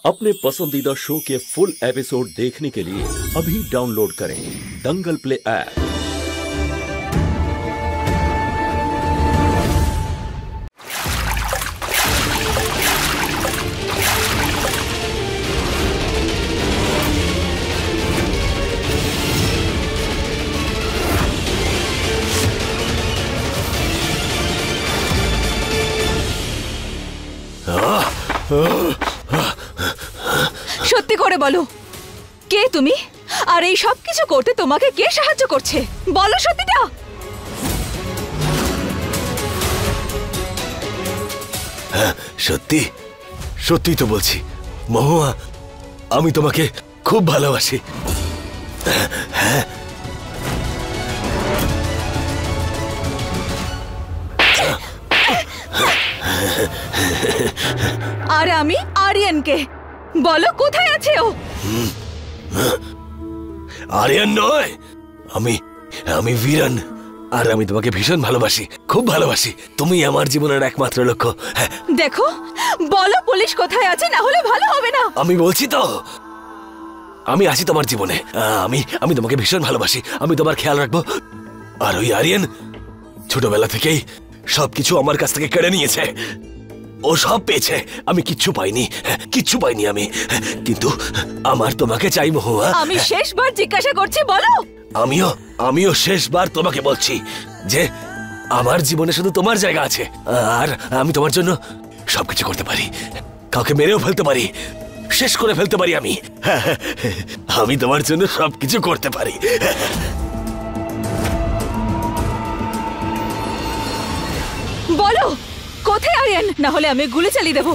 अपने पसंदीदा शो के फुल एपिसोड देखने के लिए अभी डाउनलोड करें दंगल प्ले ऐप। সত্যি করে বলো, কে তুমি? আর এই সব কিছু করতে তোমাকে কে সাহায্য করছে? বলো সত্যিটা। সত্যি সত্যি তো বলছি মহুয়া, আমি তোমাকে খুব ভালোবাসি। হ্যাঁ, আর আমি আরিয়ানকে। বলো কোথায় আছে ও? আরিয়ান নয়, আমি বীরান। আর আমি তোমাকে ভীষণ ভালোবাসি, খুব ভালোবাসি। তুমি আমার জীবনের একমাত্র লক্ষ্য। দেখো, বলো পুলিশ কোথায় আছে, না হলে ভালো হবে না। আমি বলছি তো, আমি আছি তোমার জীবনে। আমি তোমাকে ভীষণ ভালোবাসি, আমি তোমার খেয়াল রাখবো। আর ওই আরিয়ান ছোটবেলা থেকেই সবকিছু আমার কাছ থেকে কেড়ে নিয়েছে। ও সব পেয়েছে, আমি কিচ্ছু পাইনি, কিচ্ছু পাইনি আমি। কিন্তু আমার তোমাকে চাই মহুয়া। আমি শেষবার জিজ্ঞাসা করছি, বলো। আমিও শেষবার তোমাকে বলছি যে আমার জীবনে শুধু তোমার জায়গা আছে। আর আমি তোমার জন্য সবকিছু করতে পারি, কাউকে মেরেও ফেলতে পারি, শেষ করে ফেলতে পারি। আমি তোমার জন্য সবকিছু করতে পারি। বলো কোথায় আরিয়ান, না হলে আমি গুলি চালিয়ে দেবো।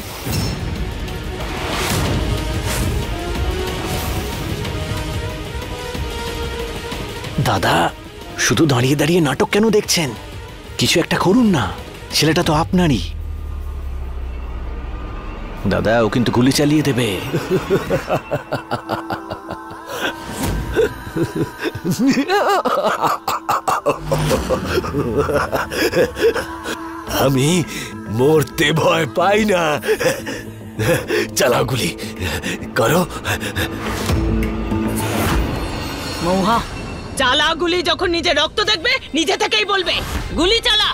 দাদা, শুধু দাঁড়িয়ে দাঁড়িয়ে নাটক কেন দেখছেন? কিছু একটা করুন না, ছেলেটা তো আপনারই। দাদা, ও কিন্তু গুলি চালিয়ে দেবে। আমি মরতে ভয় পাই না। চালাও, গুলি করো। মহুয়া, চালা গুলি। যখন নিজে রক্ত দেখবে নিজে থেকেই বলবে গুলি চালা।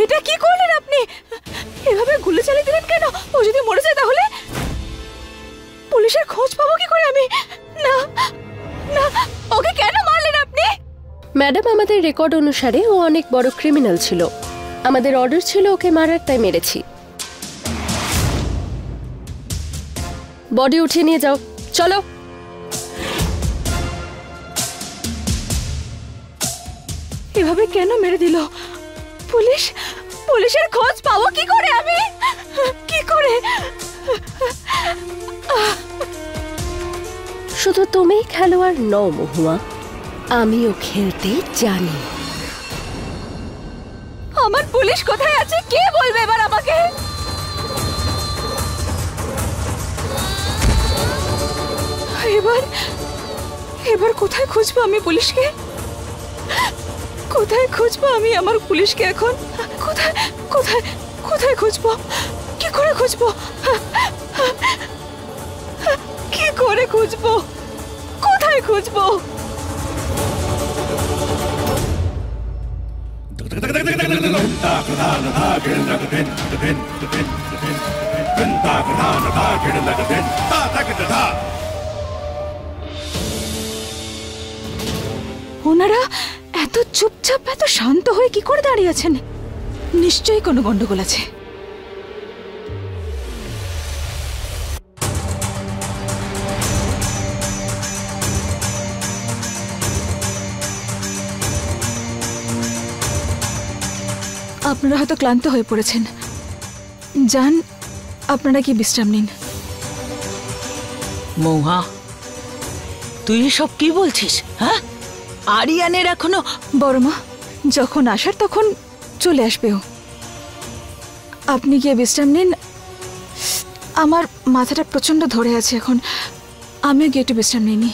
এটা কি করলেন আপনি? এভাবে গুলি চালিয়ে দিলেন কেন? ও যদি মরে যায় তাহলে পুলিশের খোঁজ পাবো কি করে আমি? না না, ওকে কেন মারলেন আপনি? ম্যাডাম, আমাদের রেকর্ড অনুসারে ও অনেক বড় ক্রিমিনাল ছিল। আমাদের অর্ডার ছিল ওকে মারার, তাই মেরেছি। বডি উঠিয়ে নিয়ে যাও, চলো। এভাবে কেন মেরে দিল? পুলিশের খোঁজ পাবো কি করে আমি? কি করে? শুধু তুমিই খেলোয়াড় নও মহুয়া, আমিও খেলতে জানি। আমার পুলিশ কোথায় আছে কে বলবে এবার আমাকে? এবার কোথায় খুঁজবো আমি পুলিশকে? কোথায় খুঁজবো আমি আমার পুলিশকে এখন? কোথায় কোথায় কোথায় খুঁজবো? কি করে খুঁজবো? কি করে খুঁজবো? কোথায় খুঁজবো? ওনারা এত চুপচাপ এত শান্ত হয়ে কি করে দাঁড়িয়ে আছেন? নিশ্চয়ই কোনো গন্ডগোল আছে। আপনারা হয়তো ক্লান্ত হয়ে পড়েছেন, যান আপনারা কি বিশ্রাম নিন। মৌহা, তুই এসব কি বলছিস? হ্যাঁ, আরিয়ানের এখনো বড় মা যখন আসার তখন চলে আসবেও। আপনি গিয়ে বিশ্রাম নিন। আমার মাথাটা প্রচন্ড ধরে আছে এখন, আমিও গিয়ে একটু বিশ্রাম নিইনি।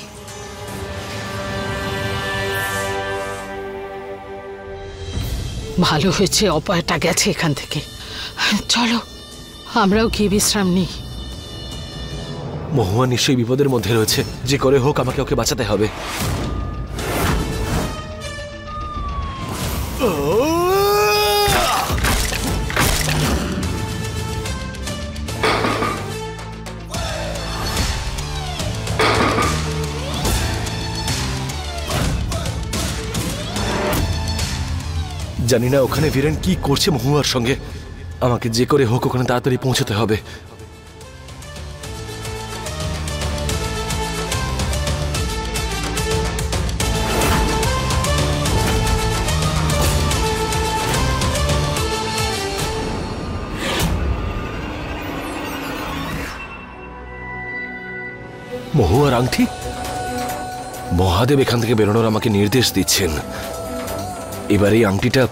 ভালো হয়েছে অপায়টা গেছে এখান থেকে। চলো আমরাও গিয়ে বিশ্রাম নিই। মহুয়া নিশ্চয়ই বিপদের মধ্যে রয়েছে, যে করে হোক আমাকে ওকে বাঁচাতে হবে। জানি না ওখানে বীরেন কি করছে মহুয়ার সঙ্গে। আমাকে যে করে হোক ওখানে তাড়াতাড়ি পৌঁছতে হবে। মহুয়ার আংটি? মহাদেব এখান থেকে বেরোনোর আমাকে নির্দেশ দিচ্ছেন। এবার এই আংটিটা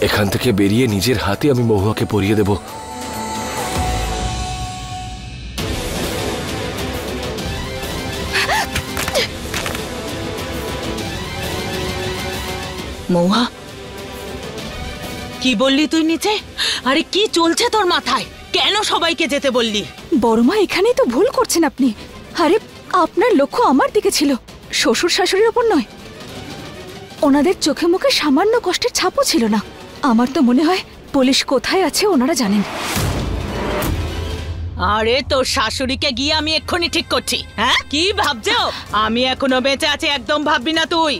এখান থেকে বেরিয়ে নিজের হাতে আমি মহুয়াকে পরিয়ে দেব। মৌহা, কি বললি তুই নিচে? আরে কি চলছে তোর মাথায়? কেন সবাইকে যেতে বললি? বড় মা এখানেই তো ভুল করছেন আপনি। আরে আপনার লক্ষ্য আমার দিকে ছিল, শ্বশুর শাশুড়ির ওপর নয়। ওনাদের চোখে মুখে সামান্য কষ্টের ছাপও ছিল না। আমার তো মনে হয় পুলিশ কোথায় আছে ওনারা জানেন। আরে তোর শাশুড়িকে গিয়ে আমি এক্ষুনি ঠিক করছি। হ্যাঁ, কি ভাবছো আমি এখনো বেঁচে আছি? একদম ভাববি না তুই।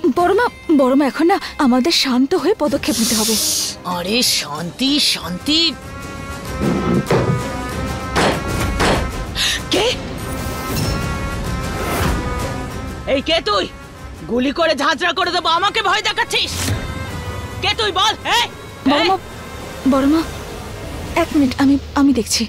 বড় মা এখন না আমাদের শান্ত হয়ে পদক্ষেপ নিতে হবে। আরে শান্তি শান্তি। কে? এই কে তুই? গুলি করে ঝাঁঝরা করে দেবো, আমাকে ভয় দেখাচ্ছিস? কে তুই বল? বড় মা 1 মিনিট, আমি দেখছি।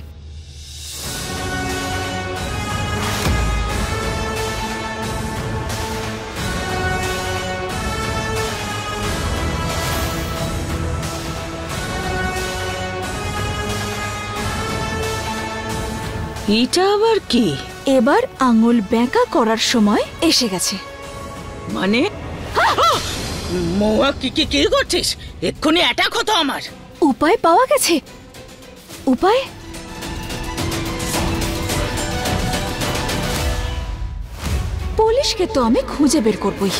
এটা আবার কি? এবার আঙুল বেঁকা করার সময় এসে গেছে। মানে মৌয়া কি কি কি করছিস? এক্ষুনি অ্যাটাক হতো আমার। উপায় পাওয়া গেছে। উপায়? পুলিশকে তো আমি খুঁজে বের করবই।